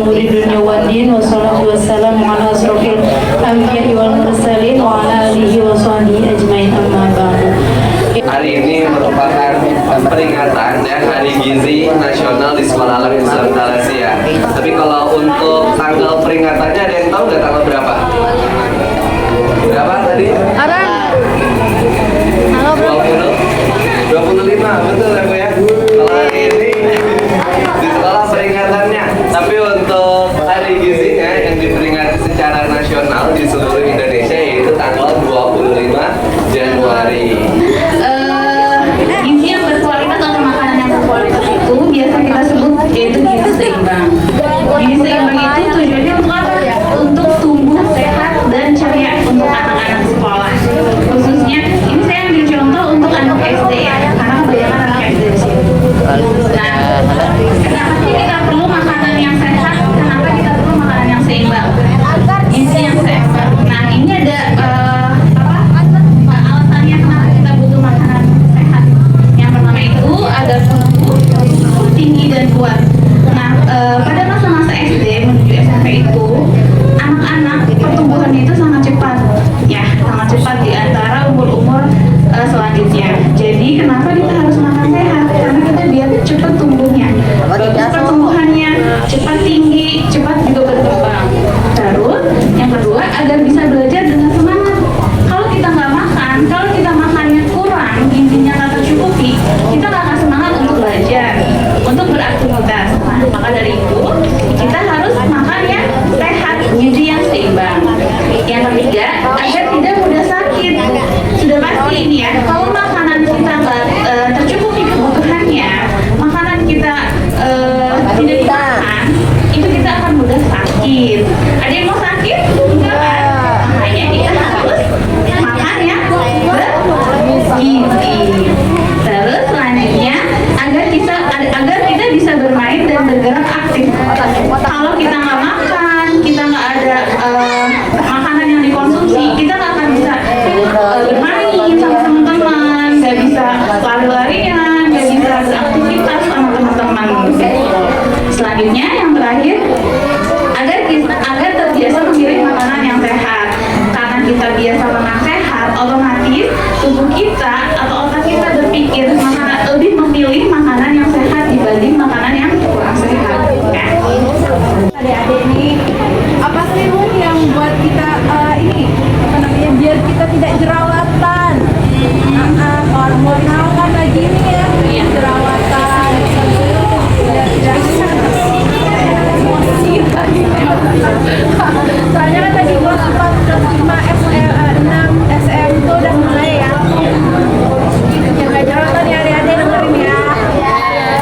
umuri dunya wad din. Wassalatu wassalamu ala asrofil anbiya'i wal mursalin wa ala alihi wa sahbihi ajmain, amma ba'du. Hari ini merupakan peringatan Hari Gizi Nasional di Sekolah Alam Islam Malaysia. Tapi kalau untuk tanggal peringatannya ada yang tahu nggak tanggal berapa? Berapa tadi? Ada. 25, betul ya Bu ya? Kalau hari ini di sekolah peringatannya. Tapi untuk Hari Gizinya yang diperingati secara nasional di seluruh Indonesia yaitu tanggal 25 Januari. Gizi yang berkualitas atau makanan yang berkualitas itu biasa kita sebut yaitu gizi seimbang. Gizi seimbang itu tujuannya untuk apa? Untuk tumbuh sehat dan ceria untuk anak-anak sekolah. Khususnya ini saya ambil contoh untuk anak SD ya, karena kebanyakan anak SD di sini. Nah, kenapa sih kita perlu makanan yang sehat? Kenapa kita perlu makanan yang seimbang? Gizi yang seimbang. Nah, ini ada alasannya kenapa kita butuh makanan sehat. Yang pertama itu agar tubuh tinggi dan kuat. Nah, pada masa-masa SD menuju SMP itu anak-anak pertumbuhannya itu sangat cepat, ya sangat cepat di antara umur-umur selanjutnya. Jadi kenapa kita harus makan sehat? Karena kita biar cepat tumbuhnya, bagus pertumbuhannya, cepat tinggi, cepat juga berkembang. Terus yang kedua agar bisa belajar dengan semangat. Kalau kita nggak makan, kalau kita makannya kurang, gizinya nggak tercukupi, kita nggak akan semangat untuk belajar, untuk beraktivitas. Nah, maka dari itu kita harus makan yang sehat, gizi yang seimbang. Yang ketiga, agar tidak mudah sakit. Sudah pasti ini ya, kalau makanan kita nggak tercukupi kebutuhannya, makanan kita tidak dimakan, itu kita akan mudah sakit. Ada yang mau sakit? Enggak kan? Makanya kita harus makan yang bergizi. Terus selanjutnya agar kita bisa bermain dan bergerak aktif. Kalau kita nggak makan, kita nggak ada makanan yang dikonsumsi, kita nggak akan bisa bermain sama teman-teman, nggak bisa lari-larian, nggak bisa beraktivitas sama teman-teman. Selanjutnya yang terakhir, agar terbiasa memilih makanan yang sehat. Karena kita biasa makan sehat, otomatis tubuh kita atau otak kita berpikir lebih memilih makanan yang sehat dibanding makanan yang kurang sehat. Ya. Adik-adik ini apa sih Bu yang buat kita biar kita tidak jerawatan. Hormonal kan lagi ini ya, jerawatan. Soalnya kan lagi kelas 4, 5 SM itu udah mulai ya. Yang gak jerawatan ya adik-adik dengerin ya.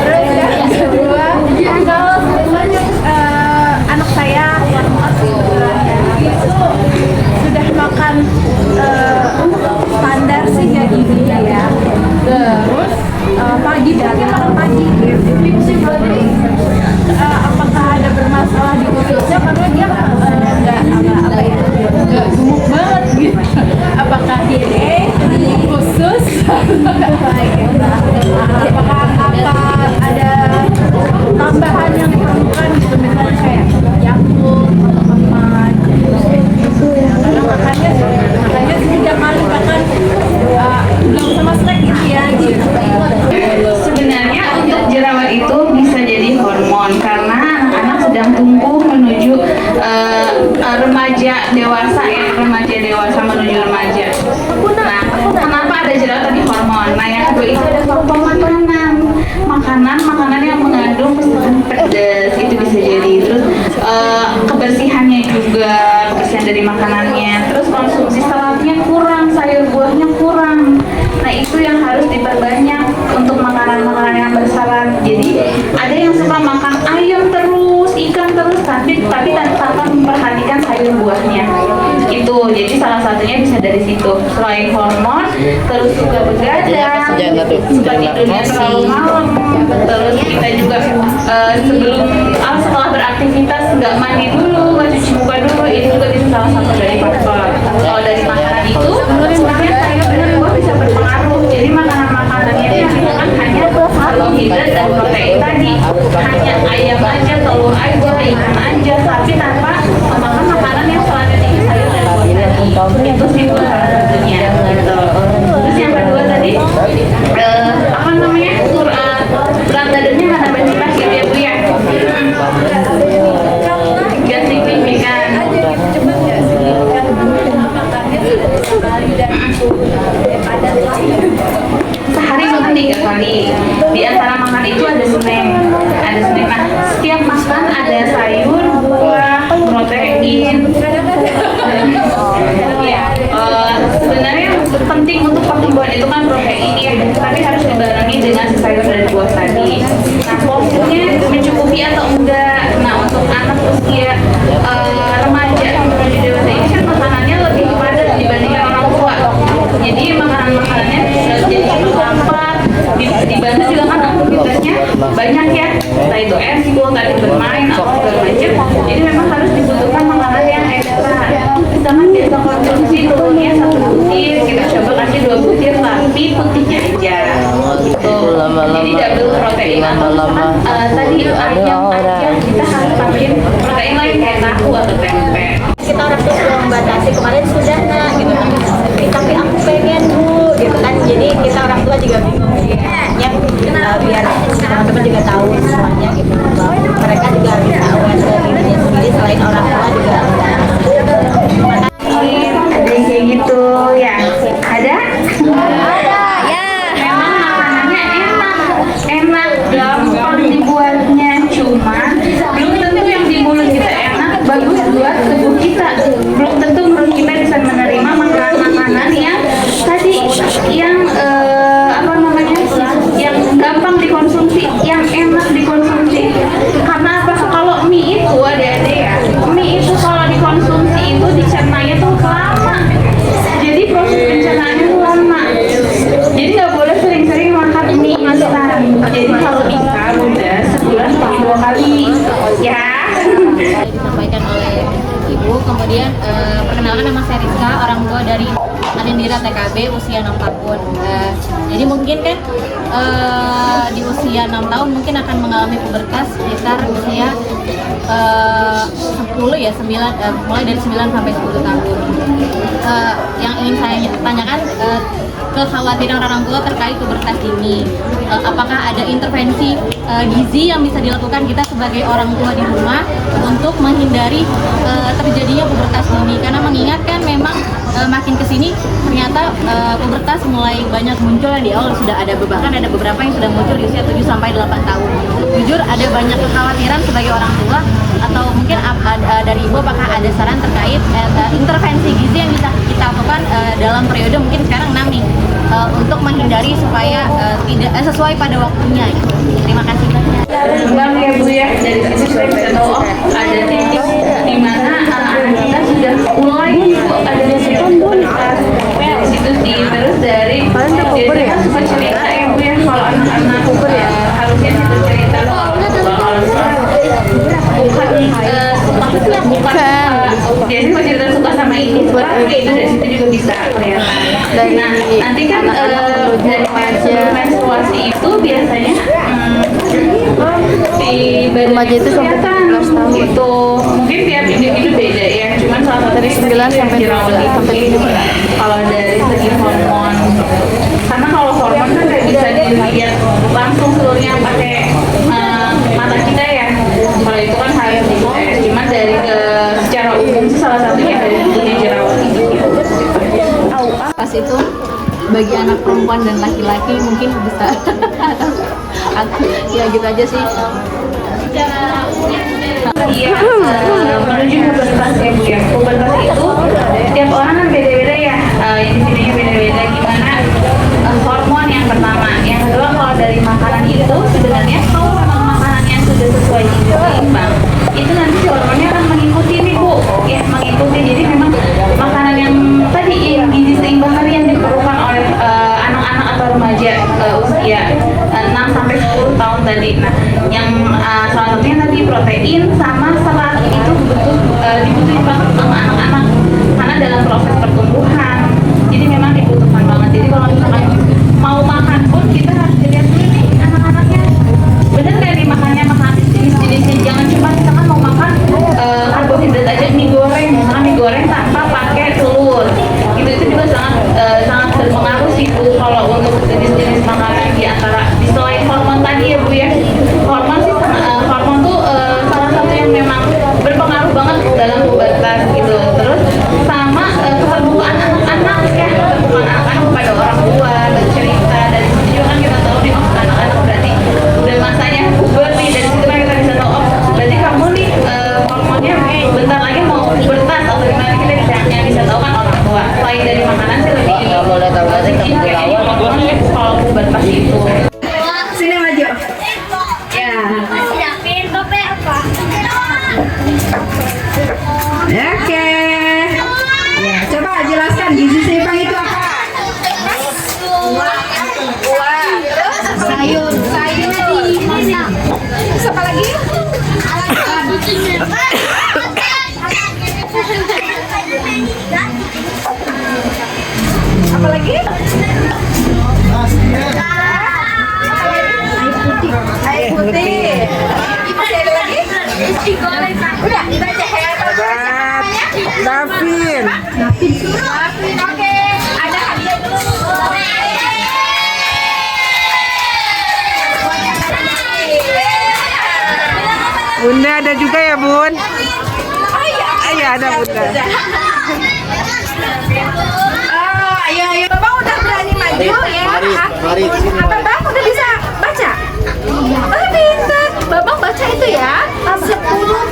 Terus yang kedua, kalau anak saya itu sudah makan standar sih ya gizinya ya. Terus pagi dia makan pagi. Apakah ada bermasalah di ususnya karena dia nggak gemuk banget gitu. Apakah dia khusus? Apakah ada tambahan yang diperlukan gitu, misalnya kayak Yakult atau emas gitu. Karena makanya sejak kali makan belum sama snack gitu ya gitu. Sebenarnya untuk jerawat itu bisa jadi hormon karena anak-anak sedang tumbuh menuju remaja dewasa ya, remaja dewasa menuju remaja. Nah, kenapa ada jerawat tadi hormon? Nah, yang kedua itu ada faktor makanan yang mengandung pedas itu bisa jadi. Terus kebersihannya juga, kebersihan dari makanannya. Terus konsumsi seratnya kurang, sayur buahnya kurang. Nah, itu yang harus diperbanyak untuk makanan-makanan yang berserat. Jadi ada yang suka makan ayam terus, ikan terus, tapi tanpa memperhatikan sayur buahnya. Itu jadi salah satunya bisa dari situ. Selain hormon, terus juga begadang, suka tidurnya terlalu malam. Terus kita juga setelah beraktivitas nggak mandi dulu, nggak cuci muka dulu, itu juga bisa salah satu dari faktor. Kalau dari makanan itu, sebenarnya sayur dan buah bisa berpengaruh. Jadi makanan-makanannya itu kan hanya karbohidrat dan protein tadi, hanya ayam aja, telur aja, ikan aja, tapi tanpa makan makanan yang selalu tinggi sayur dan buah tadi. Itu sih Bu salah satunya gitu. Terus yang kedua tadi apa namanya, berat badannya mana baca pas gitu ya Bu ya. Gak signifikan. Cepat nggak sih? Kan makannya sudah kali dan daripada Sehari makan 3 kali. Di antara makan itu ada snack. Nah, setiap makan ada sayur, buah, protein. Ya, sebenarnya penting untuk pertumbuhan itu kan protein ya, tapi harus dibarengi dengan sayur dan buah tadi. Nah, porsinya mencukupi atau enggak? Nah, untuk anak usia remaja menuju dewasa ini kan makanannya lebih padat dibandingkan orang tua. Jadi makanan-makanannya jadi gampang, dibantu juga kan aktivitasnya banyak ya, entah itu eskul, tadi bermain atau segala macam. Jadi memang harus dibutuhkan makanan yang ekstra. Misalkan biasa konsumsi telurnya 1 butir, kita coba kasih 2 butir tapi putihnya aja gitu. Jadi double protein atau misalkan tadi ayam kita harus tambahin protein lain kayak tahu atau tempe. Kita orang tua sudah membatasi, kemarin sudah nak gitu kan, tapi aku pengen Bu gitu kan, jadi kita orang tua juga bingung ya, biar teman-teman juga tahu semuanya gitu, mereka juga bisa aware dari dirinya sendiri selain orang tua juga. Ada yang kayak gitu ya? Ada? Ya. Memang makanannya enak, gampang dibuatnya, cuma belum tentu yang di mulut kita enak bagus buat tubuh kita. Belum tentu mulut kita bisa menerima makanan-makanan yang tadi yang apa namanya, yang gampang dikonsumsi, yang enak dikonsumsi. Karena apa? Kalau mie itu ada ya, mie itu kalau dikonsumsi itu dicernanya tuh lama. Jadi proses pencernaannya tuh lama. Jadi nggak boleh sering-sering makan mie instan. Jadi kalau bisa udah sebulan pakai 2 kali ya. Disampaikan oleh Ibu, kemudian perkenalkan nama saya Rizka, orang tua dari Anindira TKB, usia 6 tahun. Jadi mungkin kan di usia 6 tahun mungkin akan mengalami pubertas sekitar usia 10 ya, 9, mulai dari 9 sampai 10 tahun. Yang ingin saya tanyakan, kekhawatiran orang tua terkait pubertas ini, apakah ada intervensi gizi yang bisa dilakukan kita sebagai orang tua di rumah untuk menghindari terjadinya pubertas ini? Karena mengingatkan memang makin kesini ternyata pubertas mulai banyak muncul, di awal sudah ada, bahkan ada beberapa yang sudah muncul di usia 7 sampai 8 tahun. Jujur ada banyak kekhawatiran sebagai orang tua, atau mungkin dari Ibu apakah ada saran terkait intervensi gizi yang bisa kita lakukan dalam periode mungkin sekarang 6 nih, untuk menghindari supaya tidak sesuai pada waktunya gitu. Terima kasih banyak. Bang ya Bu ya, dari situ saya bisa tahu oh ada titik di mana anak kita sudah mulai ada di situ pubertas. Dari situ sih, terus dari jadi kan suka cerita ya Bu ya, kalau anak-anak harusnya suka cerita kalau bukan biasanya kalau cerita suka sama ini suka itu dari situ juga bisa kelihatan. Nah nanti kan dari menstruasi itu biasanya di badan itu kelihatan itu mungkin tiap individu beda ya, cuman salah satu dari 9 sampai 12 kalau dari segi hormon, karena kalau hormon kan nggak bisa dilihat langsung seluruhnya pakai mata kita ya, kalau itu kan harus dites, cuman dari secara umum sih salah satunya dari tubuhnya jerawat itu. Pas itu bagi anak perempuan dan laki-laki mungkin bisa ya gitu aja sih. Iya, menuju pubertas ya Bu ya. Pubertas itu setiap orang kan beda-beda ya, individunya beda-beda gimana hormon yang pertama. Yang kedua kalau dari makanan itu sebenarnya kalau memang makanannya sudah sesuai gizi seimbang, itu nanti si hormonnya akan mengikuti nih Bu, ya mengikuti. Jadi memang makanan yang tadi yang gizi seimbang tadi yang diperlukan oleh anak-anak atau remaja usia 6 sampai 10 tahun tadi. Nah, yang salah satunya tadi protein sama serat itu dibutuhkan banget sama anak-anak karena dalam proses pertumbuhan. Jadi memang dibutuhkan banget. Jadi kalau misalkan mau makan pun kita harus dilihat dulu nih anak-anaknya bener nggak nih makannya, makan jenis-jenisnya hormonnya bentar lagi mau pubertas atau gimana kita bisa tahu kan orang tua. Selain dari makanan sih lebih penting kayaknya hormon kalau pubertas itu. Sini maju. Ya. Oke. Ya, coba jelaskan gizi seimbang itu apa? Sayur. Terus apa lagi? Apa lagi? Air putih. Masih ada lagi? Udah, dibaca ya. Davin. Oke, ada hadiah dulu. Bunda ada juga ya, Bun? Oh iya. Iya, ada Bunda. Oh, ayo, Babang udah berani maju ya. Mari. Apa Bang udah bisa baca? Iya. Oh, pintar. Babang baca itu ya. 10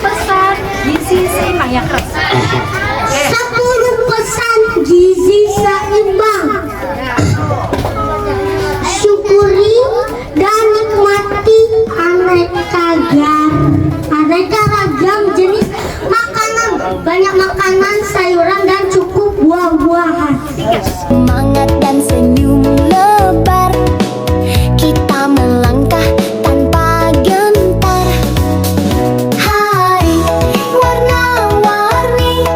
pesan gizi seimbang ya, Kres. 10 pesan gizi seimbang. Syukuri dan nikmati aneka ragam jenis makanan. Banyak makanan, sayuran dan cukup buah-buahan. Semangat dan senyum lebar, kita melangkah tanpa gentar. Hari warna-warni,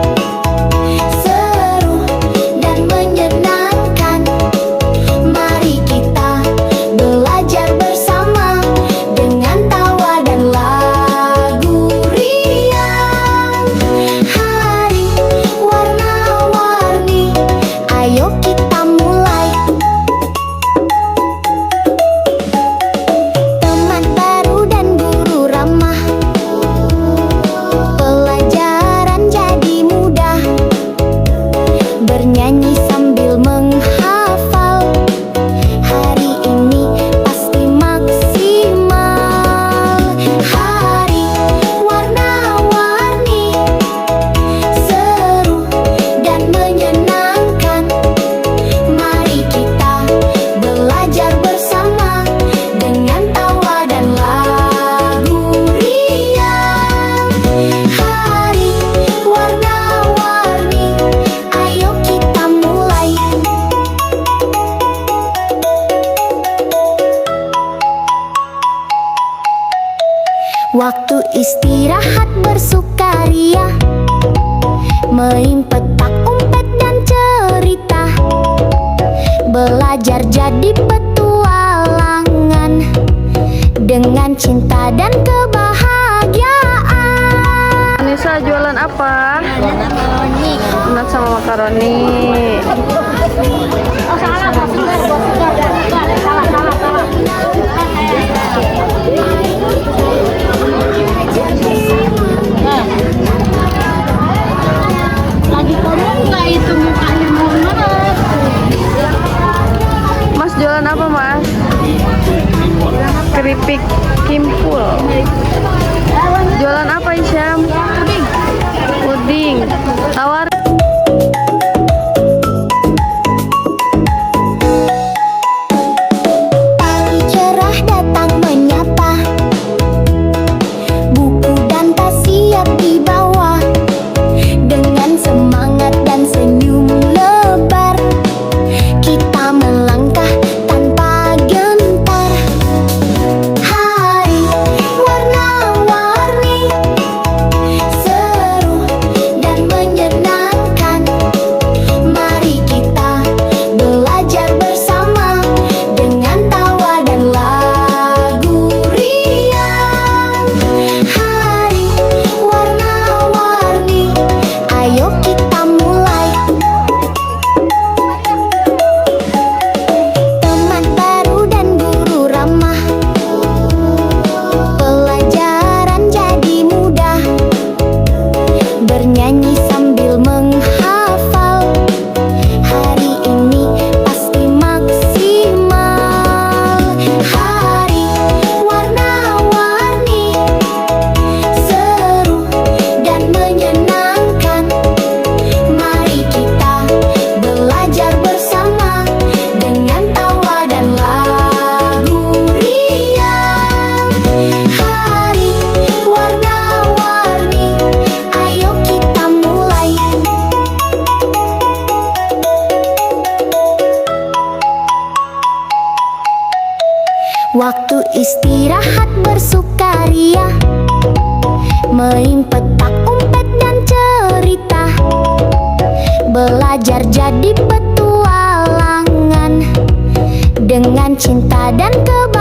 seru dan menyenangkan. Mari kita belajar bersama dengan tawa dan lagu riang. Hari warna-warni, ayo kita mulai. Teman baru dan guru ramah, pelajaran jadi mudah. Bernyanyi sambil menghafal, hari ini pasti maksimal. Hari warna-warni, seru dan menyenangkan. Mari kita belajar bersama dengan tawa dan lagu riang. Hari warna-warni, ayo kita mulai. Waktu istirahat bersukaria, main petak umpet dan cerita. Belajar jadi petualangan dengan cinta dan kebahagiaan. Anissa jualan apa? Donat sama makaroni. Oh salah, lagi ngomong nggak itu mukanya mau marah. Mas jualan apa, Mas? Keripik kimpul. Jualan apa, Isyam? Puding. Tawar. Istirahat bersukaria, main petak umpet dan cerita, belajar jadi petualangan dengan cinta dan kebahagiaan.